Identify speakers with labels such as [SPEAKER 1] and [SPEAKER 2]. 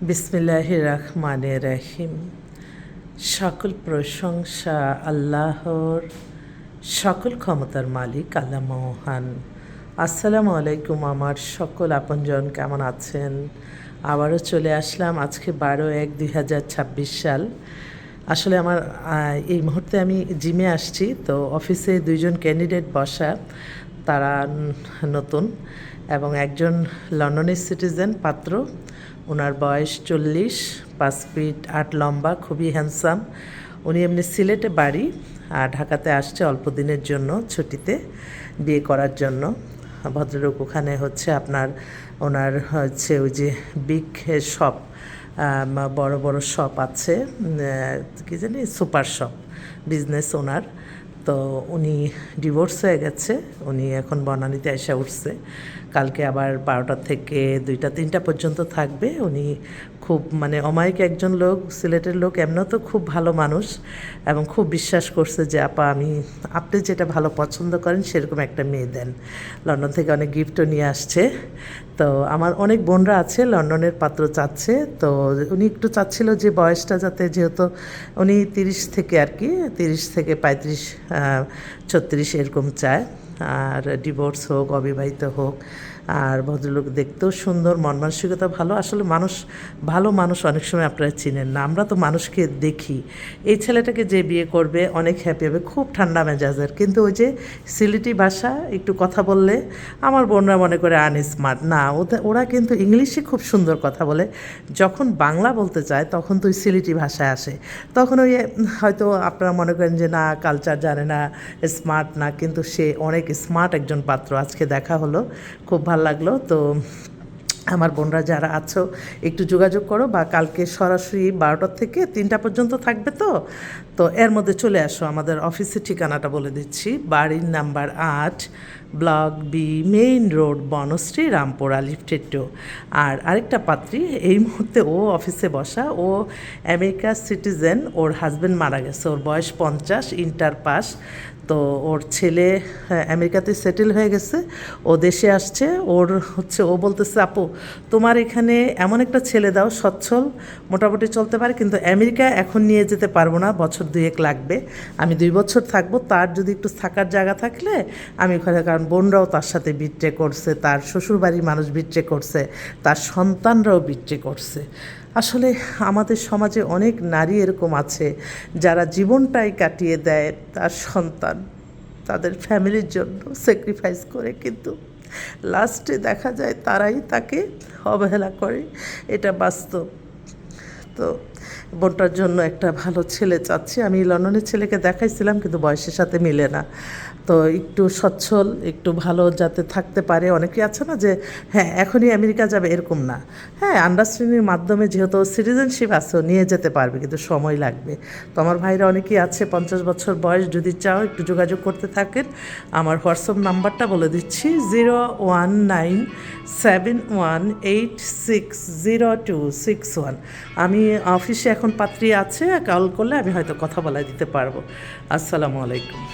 [SPEAKER 1] বিসমিল্লাহির রহমানির রহিম। সকল প্রশংসা আল্লাহর, সকল ক্ষমতার মালিক আল্লাহ মহান। আসসালামু আলাইকুম আমার সকল আপনজন, কেমন আছেন? আবারও চলে আসলাম আজকে 12/1/2026 সাল। আসলে আমার এই মুহূর্তে আমি জিমে আসছি, তো অফিসে দুইজন ক্যান্ডিডেট বসা, তারা নতুন এবং একজন লন্ডনের সিটিজেন পাত্র। ওনার বয়স 40, 5 ফিট 8 লম্বা, খুবই হ্যান্ডসাম। উনি এমনি সিলেটে বাড়ি আর ঢাকাতে আসছে অল্প দিনের জন্য ছুটিতে বিয়ে করার জন্য। ভদ্রলোক ওখানে হচ্ছে ওনার হচ্ছে ওই যে বিগ শপ, বড় বড় শপ আছে, কী জানি সুপার শপ, বিজনেস ওনার। তো উনি ডিভোর্স হয়ে গেছে, উনি এখন বনানীতে এসে উঠছে। কালকে আবার 12টা থেকে 2টা-3টা পর্যন্ত থাকবে। উনি খুব অমায়িক একজন লোক, সিলেটের লোক, এমনও তো খুব ভালো মানুষ এবং খুব বিশ্বাস করছে যে আপা আপনি যেটা ভালো পছন্দ করেন সেরকম একটা মেয়ে দেন। লন্ডন থেকে অনেক গিফটও নিয়ে আসছে। তো আমার অনেক বোনরা আছে লন্ডনের পাত্র চাচ্ছে, তো উনি একটু চাচ্ছিল যে বয়সটা যাতে, যেহেতু উনি 30 থেকে 35, 36 এরকম চায়, আর ডিভোর্স হোক, অবিবাহিত হোক, আর ভদ্রলোক দেখতেও সুন্দর, মন মানসিকতা ভালো। আসলে ভালো মানুষ অনেক সময় আপনারা চিনেন না, আমরা তো মানুষকে দেখি। এই ছেলেটাকে যে বিয়ে করবে অনেক হ্যাপি হবে, খুব ঠান্ডা মেজাজের, কিন্তু ওই যে সিলেটি ভাষা একটু কথা বললে আমার বোনরা মনে করে আনস্মার্ট না, ওরা কিন্তু ইংলিশে খুব সুন্দর কথা বলে। যখন বাংলা বলতে চায় তখন তো ওই সিলেটি ভাষায় আসে, তখন ওই হয়তো আপনারা মনে করেন যে না, কালচার জানে না, স্মার্ট না, কিন্তু সে অনেক স্মার্ট একজন পাত্র। আজকে দেখা হলো, খুব ভালো লাগলো। তো আমার বোনরা যারা আছো একটু যোগাযোগ করো, বা কালকে সরাসরি 12টা থেকে 3টা পর্যন্ত থাকবে। তো এর মধ্যে চলে আসো। আমাদের অফিসের ঠিকানাটা বলে দিচ্ছি, বাড়ির number 8, block B, main road, Banasree, Rampura, লিফটেড 2। আর আরেকটা পাত্রী এই মুহূর্তে ও অফিসে বসা, ও আমেরিকার সিটিজেন, ওর হাজব্যান্ড মারা গেছে, ওর বয়স 50, ইন্টার পাস। তো ওর ছেলে আমেরিকাতে সেটেল হয়ে গেছে, ও দেশে আসছে। ও বলতেছে আপু তোমার এখানে এমন একটা ছেলে দাও, সচ্ছল, মোটামুটি চলতে পারে, কিন্তু আমেরিকা এখন নিয়ে যেতে পারবো না, বছর 2 লাগবে, আমি 2 বছর থাকবো, তার যদি একটু থাকার জায়গা থাকলে আমি ওখানে, কারণ বোনরাও তার সাথে বিট্রে করছে, তার শ্বশুরবাড়ির মানুষ বিট্রে করছে, তার সন্তানরাও বিট্রে করছে। আসলে আমাদের সমাজে অনেক নারী এরকম আছে যারা জীবনটাই কাটিয়ে দেয় তার সন্তান, তাদের ফ্যামিলির জন্য স্যাক্রিফাইস করে, কিন্তু লাস্টে দেখা যায় তারাই তাকে অবহেলা করে, এটা বাস্তব। তো বোনটার জন্য একটা ভালো ছেলে চাচ্ছি। আমি লন্ডনের ছেলেকে দেখাইছিলাম, কিন্তু বয়সের সাথে মিলে না। তো একটু সচ্ছল, একটু ভালো যাতে থাকতে পারে। অনেকেই আছে না যে হ্যাঁ এখনই আমেরিকা যাবে, এরকম না। হ্যাঁ, আন্ডারস্ট্যান্ডিংয়ের মাধ্যমে যেহেতু সিটিজেনশিপ আছে নিয়ে যেতে পারবে, কিন্তু সময় লাগবে। তো আমার ভাইরা অনেকেই আছে 50 বছর বয়স, যদি চাও একটু যোগাযোগ করতে থাকেন। আমার হোয়াটসঅ্যাপ নাম্বারটা বলে দিচ্ছি, 01971860261। আমি অফিসে এখন পাত্রী আছে, কল করলে আমি হয়তো কথা বলা দিতে পারবো। আসসালামু আলাইকুম।